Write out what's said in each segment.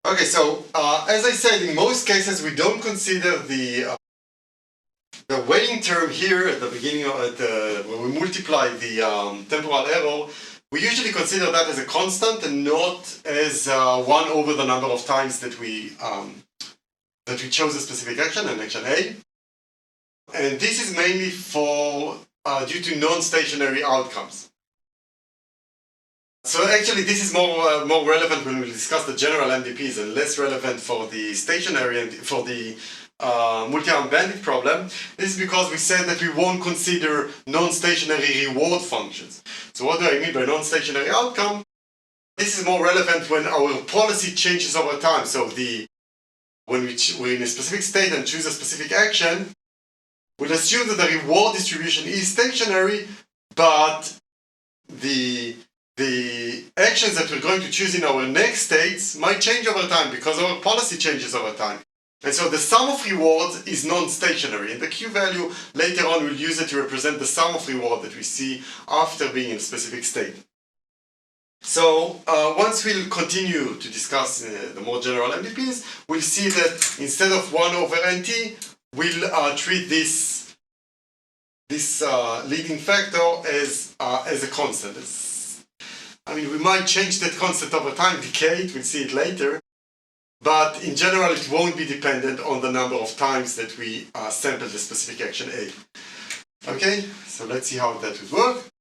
Okay, so as I said, in most cases we don't consider the weighting term here at the beginning of when we multiply the temporal error. We usually consider that as a constant and not as 1 over the number of times that we chose a specific action, an action A. And this is mainly for due to non-stationary outcomes. So actually this is more relevant when we discuss the general MDPs and less relevant for the stationary and for the multi-arm bandit problem. This is because we said that we won't consider non-stationary reward functions. So what do I mean by non-stationary outcome? This is more relevant when our policy changes over time. So when we're in a specific state and choose a specific action, we'll assume that the reward distribution is stationary, but the actions that we're going to choose in our next states might change over time because our policy changes over time. And so the sum of rewards is non-stationary, and the Q value later on we'll use it to represent the sum of reward that we see after being in a specific state. So once we'll continue to discuss the more general MDPs, we'll see that instead of 1 over NT, we'll treat this leading factor as a constant. We might change that constant over time, decay it, we'll see it later. But in general, it won't be dependent on the number of times that we sample the specific action A. Okay, so let's see how that would work.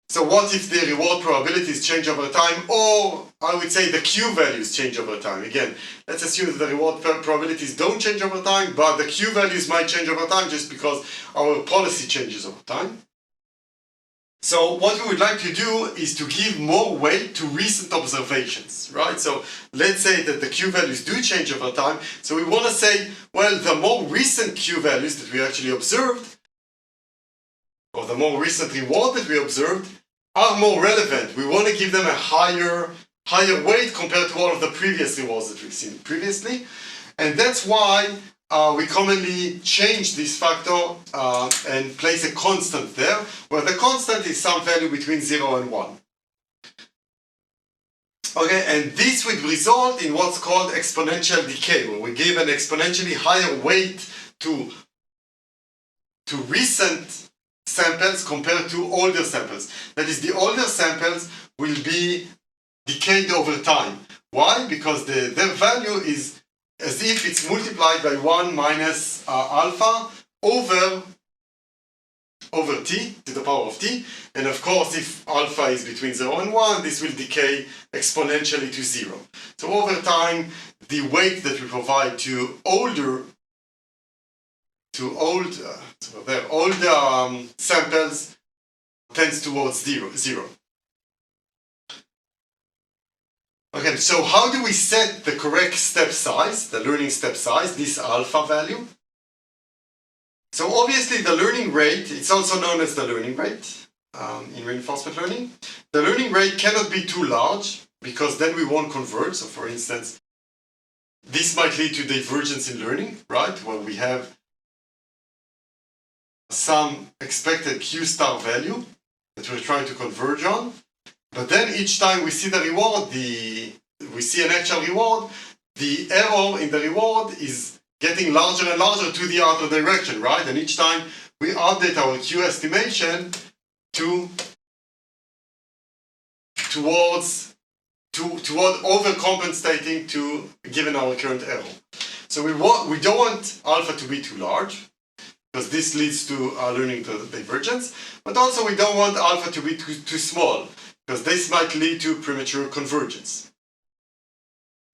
So what if the reward probabilities change over time, or I would say the Q values change over time? Again, let's assume that the reward probabilities don't change over time, but the Q values might change over time just because our policy changes over time. So what we would like to do is to give more weight to recent observations, right? So let's say that the Q values do change over time. So we want to say, well, the more recent Q values that we actually observed, or the more recent reward that we observed, are more relevant. We want to give them a higher weight compared to all of the previous rewards that we've seen previously. And that's why we commonly change this factor and place a constant there, where the constant is some value between 0 and 1. Okay, and this would result in what's called exponential decay, where we give an exponentially higher weight to recent samples compared to older samples. That is, the older samples will be decayed over time. Why? Because their value is as if it's multiplied by 1 minus alpha over t to the power of t. And of course, if alpha is between 0 and 1, this will decay exponentially to 0. So over time, the weight that we provide to older samples tends towards zero. Okay, so how do we set the correct step size, the learning step size, this alpha value? So obviously the learning rate, it's also known as the learning rate in reinforcement learning. The learning rate cannot be too large because then we won't converge. So for instance, this might lead to divergence in learning, right? Where we have some expected Q star value that we're trying to converge on. But then each time we see the reward, we see an actual reward, the error in the reward is getting larger and larger to the other direction, right? And each time we update our Q estimation toward overcompensating to given our current error. So we don't want alpha to be too large, because this leads to learning divergence, but also we don't want alpha to be too small, because this might lead to premature convergence.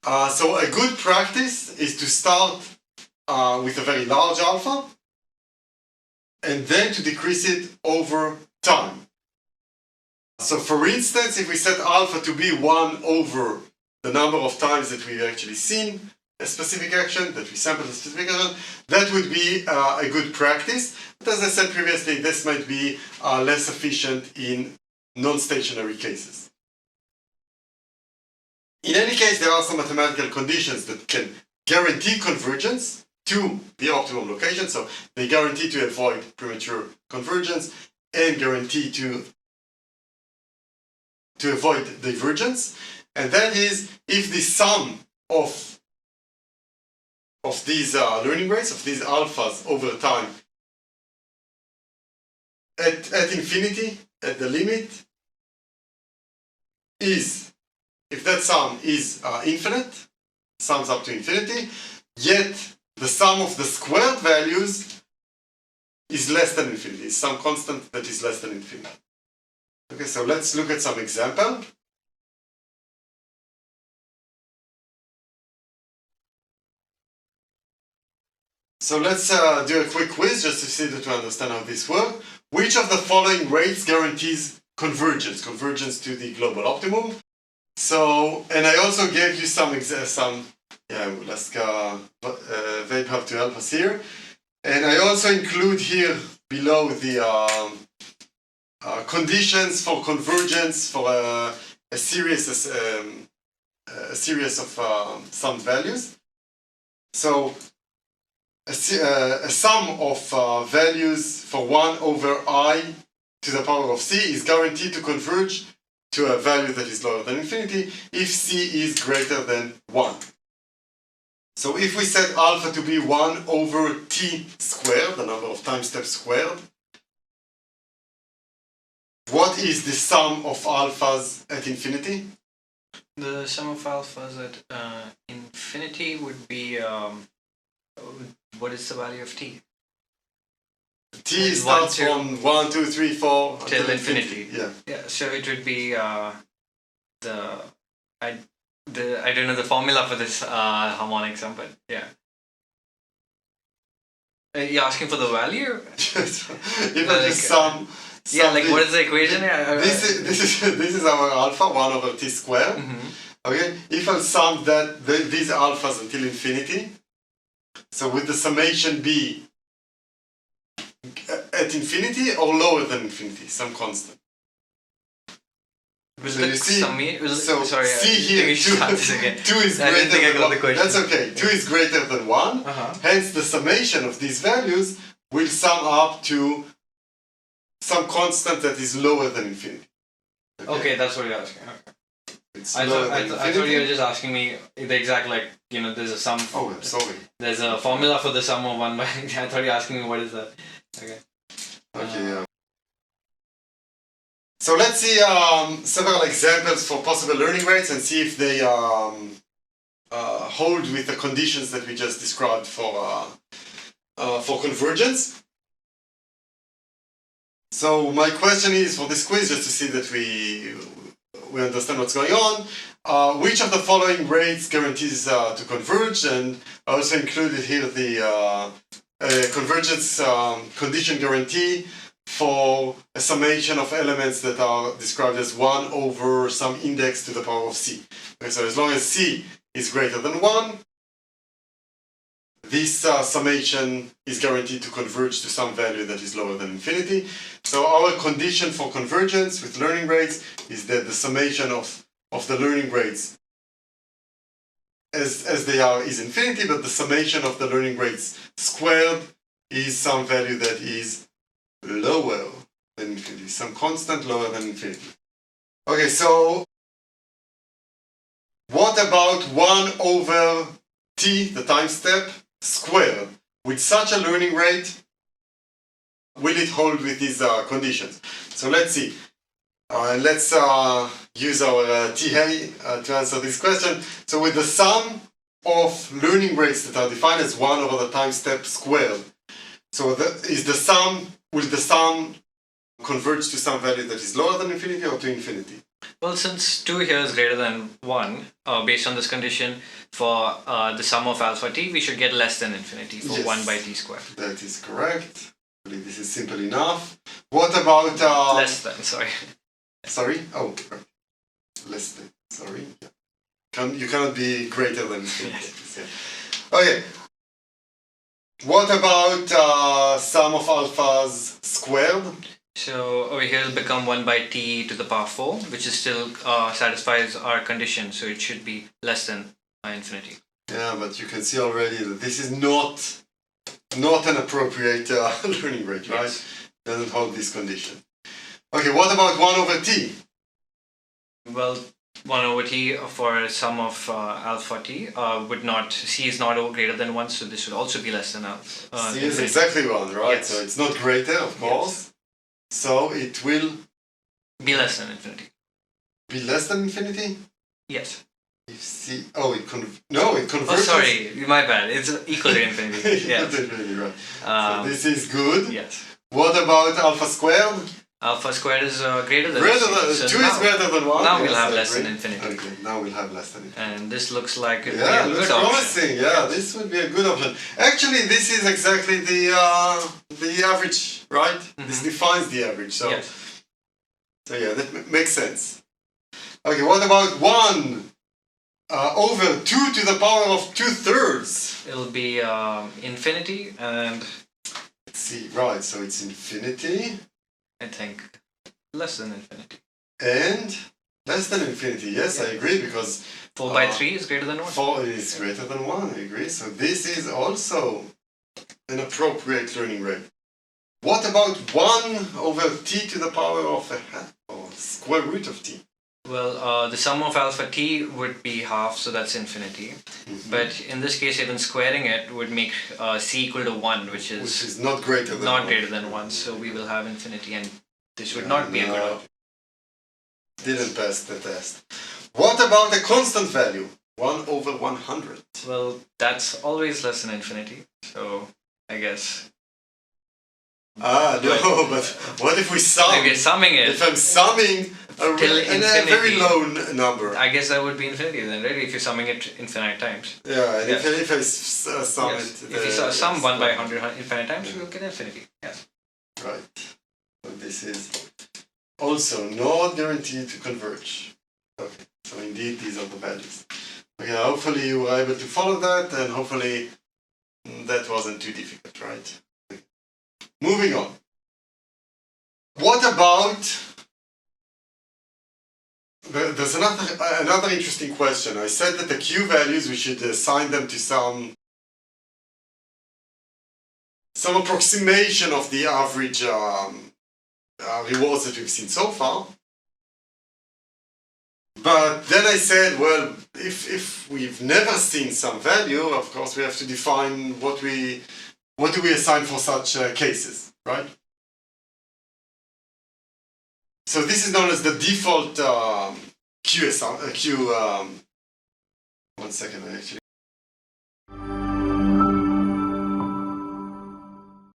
So a good practice is to start with a very large alpha, and then to decrease it over time. So for instance, if we set alpha to be 1 over the number of times that we've actually seen a specific action, that we sampled a specific action, that would be a good practice. But as I said previously, this might be less efficient in non-stationary cases. In any case, there are some mathematical conditions that can guarantee convergence to the optimum location. So they guarantee to avoid premature convergence and guarantee to avoid divergence. and that is if the sum of these learning rates, of these alphas over time at infinity, at the limit, is, if that sum is infinite, sums up to infinity, yet the sum of the squared values is less than infinity, some constant that is less than infinity. Okay, so let's look at some example. So let's do a quick quiz just to see that we understand how this works. Which of the following rates guarantees convergence to the global optimum? So, and I also gave you some we'll ask Vaibhav to help us here. And I also include here below the conditions for convergence for a series of sum values. So a sum of values for 1 over I to the power of c is guaranteed to converge to a value that is lower than infinity if c is greater than 1. So if we set alpha to be 1 over t squared, the number of time steps squared, what is the sum of alphas at infinity? The sum of alphas at infinity would be, what is the value of t? T starts from 1, 2, 3, 4 till infinity. Yeah. So it would be I don't know the formula for this harmonic sum, but yeah. You're asking for the value? If I just sum. Yeah, like what is the equation? This is our alpha, 1 over t squared. Okay, if I sum these alphas until infinity, so would the summation be at infinity or lower than infinity, some constant? So you see, sorry, see here, 2 is greater than 1. That's okay. 2 is greater than 1. Hence, the summation of these values will sum up to some constant that is lower than infinity. Okay, that's what you're asking. Okay. I thought you were just asking me the exact, like, there's a sum. Oh, sorry. There's a formula for the sum of 1 by. I thought you were asking me what is that. Okay. Okay, yeah. So let's see several examples for possible learning rates and see if they hold with the conditions that we just described for convergence. So my question is for this quiz, just to see that we understand what's going on. Which of the following rates guarantees to converge? And I also included here the convergence condition guarantee for a summation of elements that are described as 1 over some index to the power of c. Okay, so as long as c is greater than 1, this summation is guaranteed to converge to some value that is lower than infinity. So our condition for convergence with learning rates is that the summation of the learning rates as they are is infinity, but the summation of the learning rates squared is some value that is lower than infinity, some constant lower than infinity. Okay, so what about 1 over t, the time step, squared? With such a learning rate, will it hold with these conditions? So let's see. Let's use our TA to answer this question. So with the sum of learning rates that are defined as 1 over the time step squared, so will the sum converge to some value that is lower than infinity or to infinity? Well, since 2 here is greater than 1, based on this condition, for the sum of alpha t, we should get less than infinity for 1 by t squared. That is correct. This is simple enough. What about... less than, sorry. Sorry? Oh, less than, sorry. You cannot be greater than infinity. Yeah. Okay. What about sum of alphas squared? So over here it'll become 1 by t to the power 4, which is still satisfies our condition, so it should be less than infinity. Yeah, but you can see already that this is not an appropriate learning rate, right? Yes. Doesn't hold this condition. Okay, what about 1 over t? Well, 1 over t for sum of alpha t would not, c is not greater than 1, so this should also be less than alpha. C is exactly 1, right? Yes. So it's not greater, of course. So it will Be less than infinity. be less than infinity? Yes. If C, oh, it converges. Oh, sorry, my bad. It's equal to infinity. Equal Yes. to infinity, right. So this is good. Yes. What about alpha squared? Alpha squared is greater than Greater c. than, So 2 now, is greater than 1. Now we'll Yes, have I less agree. than infinity. Okay, now we'll have less than infinity. And this looks like it'd Yeah, be a looks good option. promising. Yeah, this would be a good option. Actually, this is exactly the average, right? This defines the average. So, Yes. so yeah, that makes sense. Okay, what about 1 over 2 to the power of 2/3? It'll be infinity, and Let's see, right? So it's infinity I think less than infinity. and less than infinity. Yes, I agree because 4 by 3 is greater than 1. 4 is greater than 1. I agree. So this is also an appropriate learning rate. What about 1 over t to the power of a half or square root of t? Well, the sum of alpha t would be half, so that's infinity. But in this case, even squaring it would make c equal to 1, which is not greater than not 1. greater than 1. So we will have infinity, and this would not be a good No. option. Didn't pass the test. What about a constant value? 1 over 100. Well, that's always less than infinity. So I guess No, but what if we sum? if you're summing it, If I'm summing a Till very infinity. low number. I guess that would be infinity then, right? If you're summing it infinite times. Yeah, and Yes. if I sum Yes. it... If you sum 1 by 100 infinite times, you'll get infinity. Yes. Right. So this is also not guaranteed to converge. Okay, so indeed these are the values. Okay, hopefully you were able to follow that, and hopefully that wasn't too difficult, right? Okay. Moving on. What about... There's another interesting question. I said that the Q values, we should assign them to some approximation of the average rewards that we've seen so far. But then I said, well, if we've never seen some value, of course we have to define what do we assign for such cases, right? So this is known as the default Q. One second, I actually